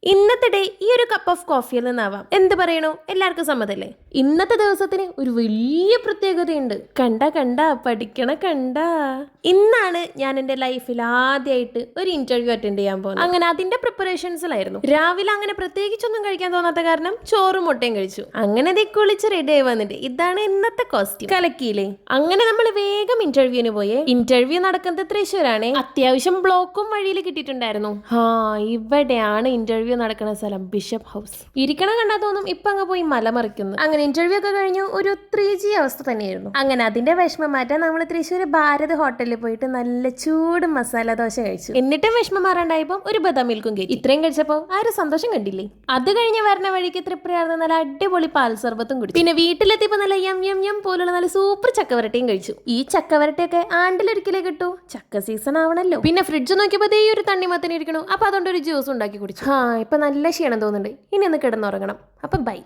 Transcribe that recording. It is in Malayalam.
ഇന്നത്തെ ഡേ ഈ ഒരു കപ്പ് ഓഫ് കോഫിയിൽ നിന്നാവാം. എന്ത് പറയണോ, എല്ലാവർക്കും സമ്മതല്ലേ? ഇന്നത്തെ ദിവസത്തിന് ഒരു വലിയ പ്രത്യേകതയുണ്ട്. കണ്ട പഠിക്കണ ഇന്നാണ് ഞാൻ എൻ്റെ ലൈഫിൽ ആദ്യമായിട്ട് ഒരു ഇന്റർവ്യൂ അറ്റൻഡ് ചെയ്യാൻ പോകുന്നത്. അങ്ങനെ അതിന്റെ പ്രിപ്പറേഷൻസിലായിരുന്നു. രാവിലെ അങ്ങനെ പ്രത്യേകിച്ചൊന്നും കഴിക്കാൻ തോന്നാത്ത കാരണം ചോറും മുട്ടയും കഴിച്ചു. അങ്ങനെ കുളിച്ച് റെഡി ആയി വന്നിട്ട് ഇതാണ് ഇന്നത്തെ കോസ്റ്റ്യൂം. കലക്കിയില്ലേ? അങ്ങനെ നമ്മൾ വേഗം ഇന്റർവ്യൂവിന് പോയേ. ഇന്റർവ്യൂ നടക്കുന്നത് തൃശ്ശൂരാണ്. അത്യാവശ്യം ബ്ലോക്കും വഴിയിൽ കിട്ടിയിട്ടുണ്ടായിരുന്നു. ഇവിടെയാണ് ഇന്റർവ്യൂ നടക്കുന്ന സ്ഥലം, ബിഷപ്പ് ഹൗസ്. ഇരിക്കണം കണ്ടാ തോന്നും ഇപ്പൊ അങ്ങ് പോയി മലമറിക്കുന്നു. അങ്ങനെ ഇന്റർവ്യൂ ഒക്കെ കഴിഞ്ഞു. ഒരു 3G അവസ്ഥ തന്നെയായിരുന്നു. അങ്ങനെ അതിന്റെ വിഷമം മാറ്റാൻ നമ്മൾ തൃശ്ശൂർ ഭാരത് ഹോട്ടലിൽ പോയിട്ട് നല്ല ചൂട് മസാല ദോശ കഴിച്ചു. എന്നിട്ട് വിഷമം മാറാണ്ടായപ്പോ ഒരു ബദാം മിൽക്കും കയറ്റി. ഇത്രയും കഴിച്ചപ്പോ ആരും സന്തോഷം കണ്ടില്ലേ? അത് കഴിഞ്ഞ് വരുന്ന വഴിക്ക് തൃപ്രയാർന്ന നല്ല അടിപൊളി പാൽ സർബത്തും കുടിച്ചു. പിന്നെ വീട്ടിലെത്തിയപ്പോ നല്ല യം പോലുള്ള നല്ല സൂപ്പർ ചക്കവരട്ടിയും കഴിച്ചു. ഈ ചക്കവരട്ടിയൊക്കെ ആണ്ടിലൊരിക്കലേ കിട്ടൂ. ചക്ക സീസൺ ആവണല്ലോ. പിന്നെ ഫ്രിഡ്ജ് നോക്കിയപ്പോ ഈ ഒരു തണ്ണിമത്തന് ഇരിക്കണു. അപ്പൊ അതുകൊണ്ട് ഒരു ജ്യൂസ് ഉണ്ടാക്കി കുടിച്ചു. ഇപ്പൊ നല്ല ക്ഷീണം തോന്നുന്നുണ്ട്. ഇനി ഒന്ന് കിടന്നുറങ്ങണം. അപ്പൊ ബൈ.